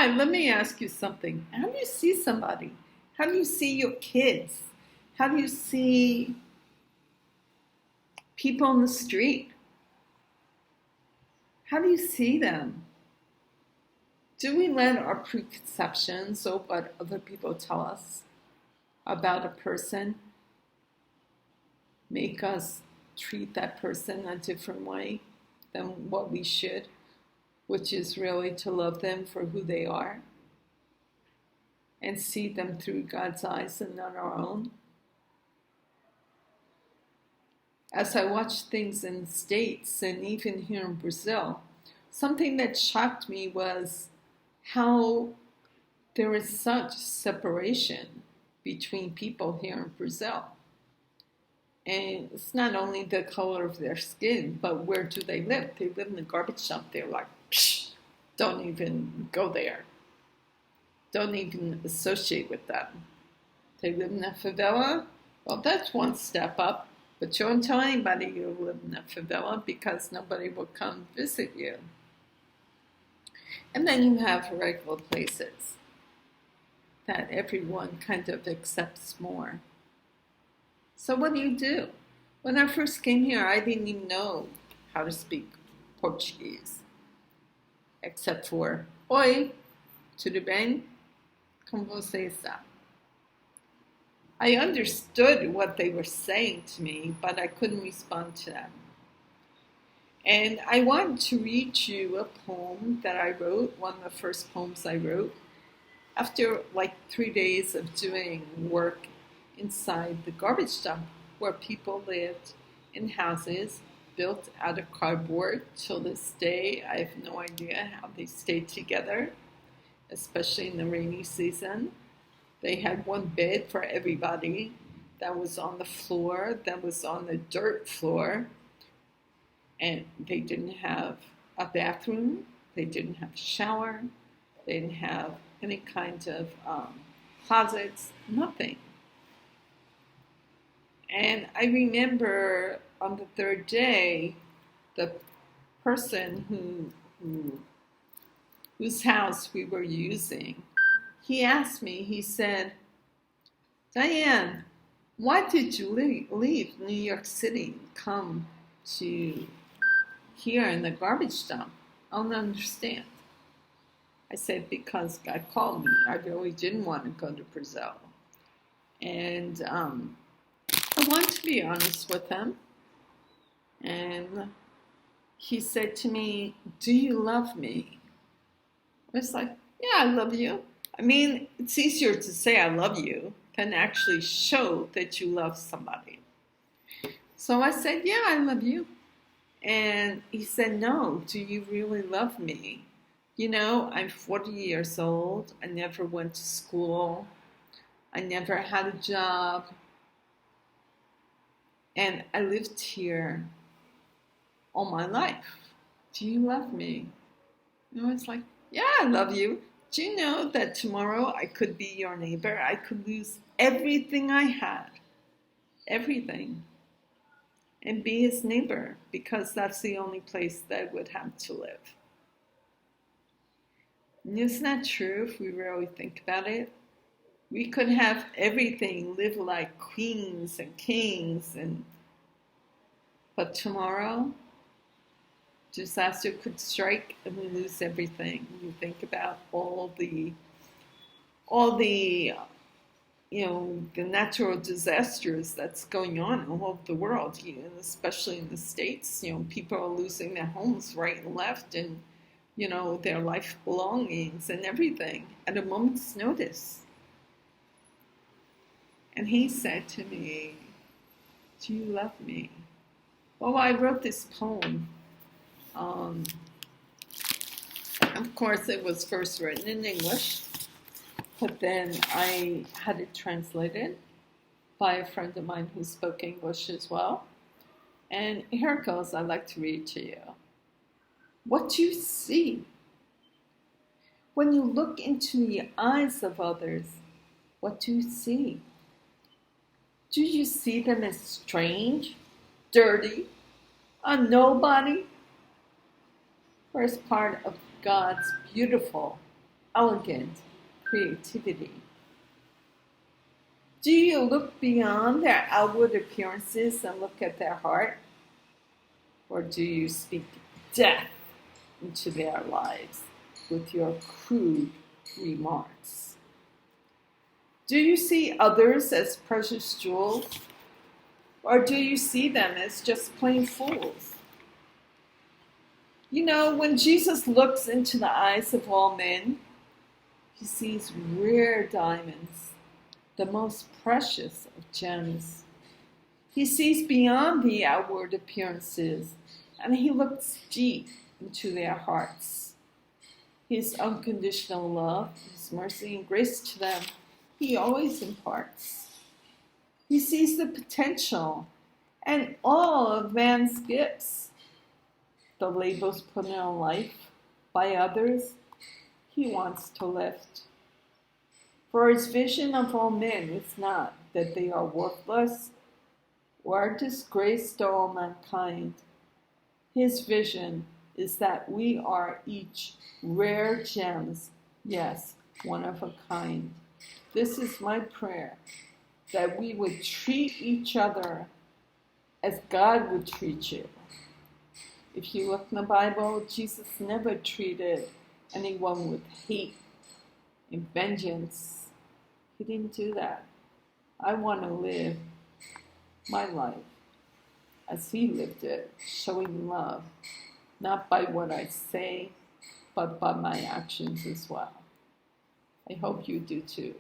Hi, let me ask you something. How do you see somebody? How do you see your kids? How do you see people on the street? How do you see them? Do we let our preconceptions or what other people tell us about a person make us treat that person a different way than what we should, which is really to love them for who they are and see them through God's eyes and not our own? As I watched things in the States and even here in Brazil, something that shocked me was how there is such separation between people here in Brazil. And it's not only the color of their skin, but where do they live? They live in a garbage dump. They're like, psh, don't even go there. Don't even associate with them. They live in a favela. Well, that's one step up. But you don't tell anybody you live in a favela because nobody will come visit you. And then you have regular places that everyone kind of accepts more. So what do? When I first came here, I didn't even know how to speak Portuguese, except for Oi, tudo bem? Como você está? I understood what they were saying to me, but I couldn't respond to them. And I wanted to read you a poem that I wrote, one of the first poems I wrote, after like 3 days of doing work inside the garbage dump where people lived in houses built out of cardboard. Till this day, I have no idea how they stayed together, especially in the rainy season. They had one bed for everybody that was on the floor, that was on the dirt floor, and they didn't have a bathroom, they didn't have a shower, they didn't have any kind of closets, nothing. And I remember on the third day, the person whose house we were using, he asked me, he said, Diane, why did you leave New York City and come to here in the garbage dump? I don't understand. I said, because God called me. I really didn't want to go to Brazil. And I wanted to be honest with him. And he said to me, do you love me? I was like, yeah, I love you. I mean, it's easier to say I love you than actually show that you love somebody. So I said, yeah, I love you. And he said, no, do you really love me? You know, I'm 40 years old. I never went to school. I never had a job. And I lived here all my life. Do you love me? And I was like, yeah, I love you. Do you know that tomorrow I could be your neighbor? I could lose everything I had, everything, and be his neighbor because that's the only place that I would have to live. And isn't that true if we really think about it? We could have everything, live like queens and kings, but tomorrow, disaster could strike and we lose everything. You think about all the the natural disasters that's going on all over the world, and especially in the States. People are losing their homes right and left, and their life belongings and everything at a moment's notice. And he said to me, do you love me? Well, I wrote this poem. Of course, it was first written in English, but then I had it translated by a friend of mine who spoke English as well. And here it goes. I'd like to read to you. What do you see? When you look into the eyes of others, what do you see? Do you see them as strange, dirty, a nobody? Or as part of God's beautiful elegant creativity. Do you look beyond their outward appearances and look at their heart? Or do you speak death into their lives with your crude remarks? Do you see others as precious jewels? Or do you see them as just plain fools? You know, when Jesus looks into the eyes of all men, he sees rare diamonds, the most precious of gems. He sees beyond the outward appearances, and he looks deep into their hearts. His unconditional love, his mercy and grace to them, he always imparts. He sees the potential and all of man's gifts. The labels put on life by others, he wants to lift. For his vision of all men is not that they are worthless or a disgrace to all mankind. His vision is that we are each rare gems, yes, one of a kind. This is my prayer, that we would treat each other as God would treat you. If you look in the Bible, Jesus never treated anyone with hate and vengeance. He didn't do that. I want to live my life as he lived it, showing love, not by what I say, but by my actions as well. I hope you do too.